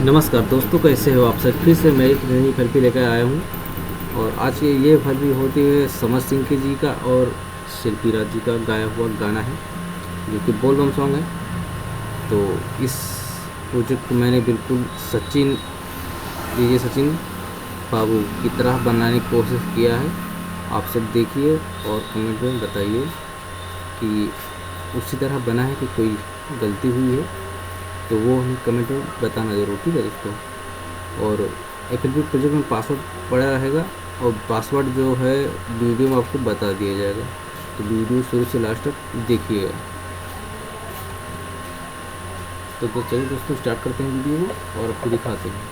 नमस्कार दोस्तों, कैसे हो आप सब। फिर से मैं एक नई फल्पी लेकर आया हूँ और आज ये फल्पी होती है समर सिंह जी का और शिल्पी राज जी का गाया हुआ गाना है जो कि बोलबम सॉन्ग है। तो इस प्रोजेक्ट को मैंने बिल्कुल सचिन बाबू की तरह बनाने की कोशिश किया है। आप सब देखिए और कमेंट में बताइए कि उसी तरह बना है कि कोई गलती हुई है, तो वो हमें कमेंट में बताना ज़रूर, ठीक है दोस्तों। और FLP प्रोजेक्ट में पासवर्ड पड़ा रहेगा और पासवर्ड जो है वीडियो में आपको बता दिया जाएगा, तो वीडियो शुरू से लास्ट तक देखिएगा। तो चलिए दोस्तों स्टार्ट करते हैं वीडियो को और आपको दिखाते हैं।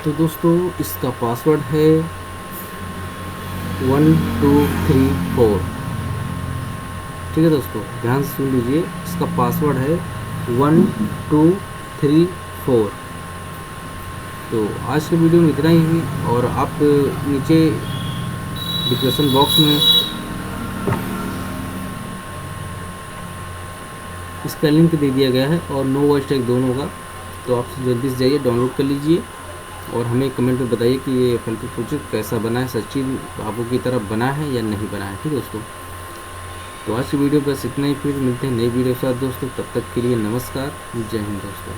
तो दोस्तों इसका पासवर्ड है 1234। ठीक है दोस्तों, ध्यान से सुन लीजिए, इसका पासवर्ड है 1234। तो आज के वीडियो में इतना ही, और आप नीचे डिस्क्रिप्शन बॉक्स में इसका लिंक दे दिया गया है और नो वॉइस टैग दोनों का, तो आप जल्दी से जाइए डाउनलोड कर लीजिए और हमें कमेंट में बताइए कि ये FLP प्रोजेक्ट कैसा बना है, सचिन बाबू की तरफ बना है या नहीं बना है। ठीक है दोस्तों, तो आज की वीडियो बस इतना ही, फिर मिलते हैं नई वीडियो के साथ दोस्तों। तब तक के लिए नमस्कार, जय हिंद दोस्तों।